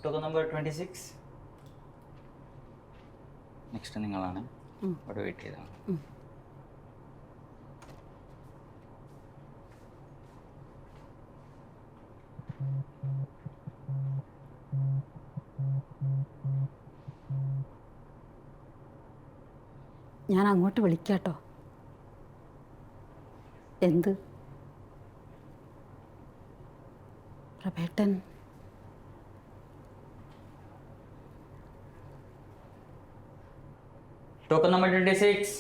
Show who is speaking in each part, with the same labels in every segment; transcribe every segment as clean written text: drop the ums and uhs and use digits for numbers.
Speaker 1: Token number 26. Next നിങ്ങളാണ്. അവിടെ wait ചെയ്താണ്.
Speaker 2: ഞാൻ അങ്ങോട്ട് വിളിക്കാട്ടോ. എന്ത് പ്രഭേട്ടൻ?
Speaker 1: Token number 26.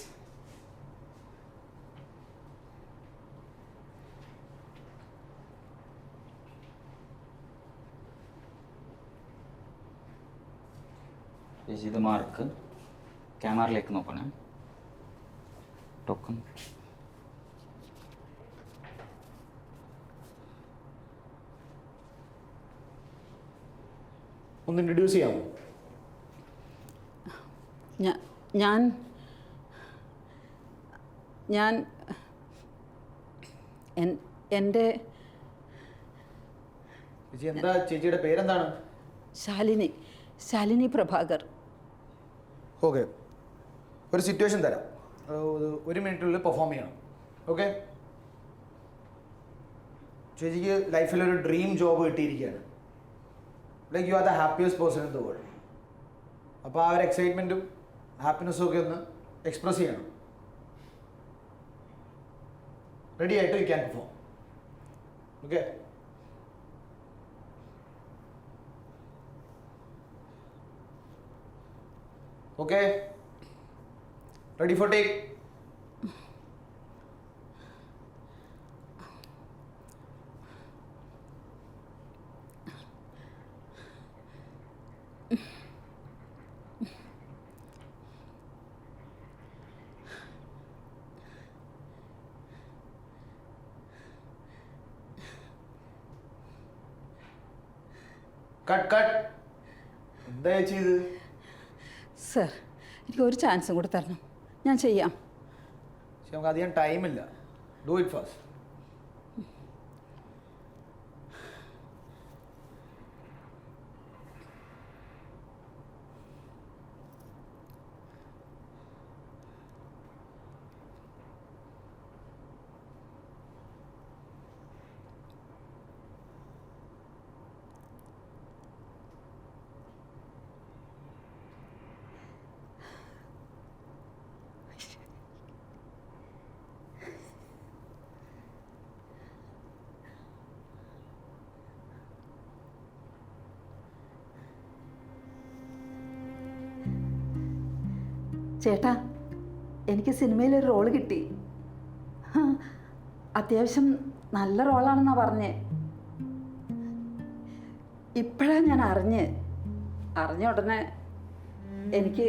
Speaker 1: ഇത് മാർക്ക് ക്യാമറയിലേക്ക് നോക്കണേ. ടോക്കൺ
Speaker 3: ഒന്ന് ഇൻട്രൊഡ്യൂസ് ചെയ്യാമോ?
Speaker 2: ഞാൻ എൻ്റെ
Speaker 3: ചേച്ചി എന്താ, ചേച്ചിയുടെ പേരെന്താണ്?
Speaker 2: ശാലിനി പ്രഭാകർ.
Speaker 3: ഓക്കെ, ഒരു സിറ്റുവേഷൻ തരാം. ഒരു മിനിറ്റിനുള്ളിൽ പെർഫോം ചെയ്യണം. ഓക്കെ, ചേച്ചിക്ക് ലൈഫിലൊരു ഡ്രീം ജോബ് കിട്ടിയിരിക്കുകയാണ്. Like you are the happiest person in the world. അപ്പോൾ ആ ഒരു എക്സൈറ്റ്മെൻറ്റും ഹാപ്പിനെസ്സും ഒക്കെ ഒന്ന് എക്സ്പ്രസ് ചെയ്യണം. റെഡി ആയിട്ട് you can perform. Okay, okay, ready for take. Cut cut. എന്താ ചേച്ചി ഇത്?
Speaker 2: സർ, എനിക്ക് ഒരു ചാൻസും കൂടെ തരണം. ഞാൻ ചെയ്യാം.
Speaker 3: പക്ഷെ നമുക്ക് അധികം ടൈമില്ല. Do it fast.
Speaker 2: ചേട്ടാ, എനിക്ക് സിനിമയിലൊരു റോള് കിട്ടി. അത്യാവശ്യം നല്ല റോളാണെന്നാണ് പറഞ്ഞേ. ഇപ്പോഴാണ് ഞാൻ അറിഞ്ഞ ഉടനെ എനിക്ക്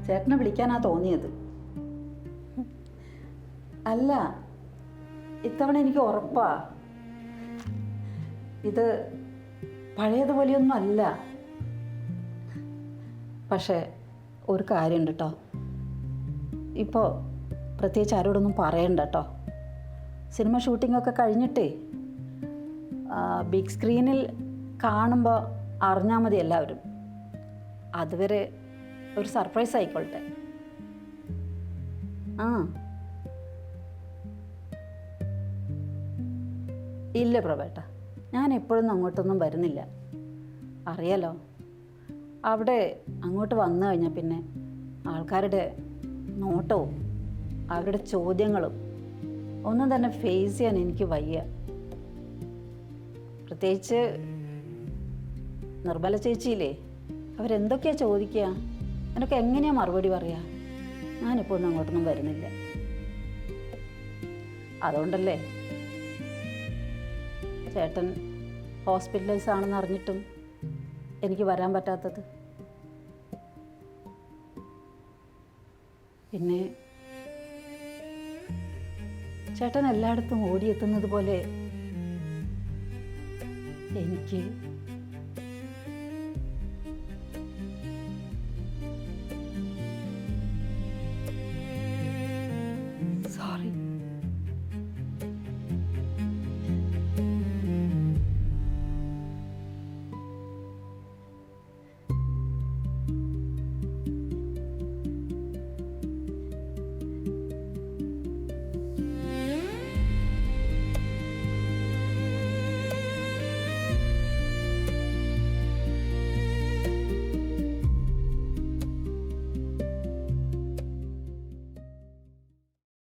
Speaker 2: ചേട്ടനെ വിളിക്കാനാണ് തോന്നിയത്. അല്ല, ഇത്തവണ എനിക്ക് ഉറപ്പാ ഇത് പഴയതുപോലെയൊന്നും അല്ല. പക്ഷേ ഒരു കാര്യമുണ്ട് കേട്ടോ. ഇപ്പോൾ പ്രത്യേകിച്ച് ആരോടൊന്നും പറയണ്ട കേട്ടോ. സിനിമ ഷൂട്ടിങ്ങൊക്കെ കഴിഞ്ഞിട്ടേ ബിഗ് സ്ക്രീനിൽ കാണുമ്പോൾ അറിഞ്ഞാൽ മതി എല്ലാവരും. അതുവരെ ഒരു സർപ്രൈസ് ആയിക്കോട്ടെ. ഇല്ല പ്രഭേട്ട, ഞാൻ എപ്പോഴൊന്നും അങ്ങോട്ടൊന്നും വരുന്നില്ല. അറിയാലോ, അവിടെ അങ്ങോട്ട് വന്നു കഴിഞ്ഞാൽ പിന്നെ ആൾക്കാരുടെ നോട്ടവും അവരുടെ ചോദ്യങ്ങളും ഒന്നും തന്നെ ഫേസ് ചെയ്യാൻ എനിക്ക് വയ്യ. പ്രത്യേകിച്ച് നിർമ്മല ചേച്ചിയില്ലേ, അവരെന്തൊക്കെയാണ് ചോദിക്കുക, അതിനൊക്കെ എങ്ങനെയാണ് മറുപടി പറയുക? ഞാനിപ്പോൾ ഒന്നും അങ്ങോട്ടൊന്നും വരുന്നില്ല. അതുകൊണ്ടല്ലേ ചേട്ടൻ ഹോസ്പിറ്റലൈസ് ആണെന്ന് അറിഞ്ഞിട്ടും എനിക്ക് വരാൻ പറ്റാത്തത്. പിന്നെ ചേട്ടൻ എല്ലായിടത്തും ഓടിയെത്തുന്നത് പോലെ എനിക്ക്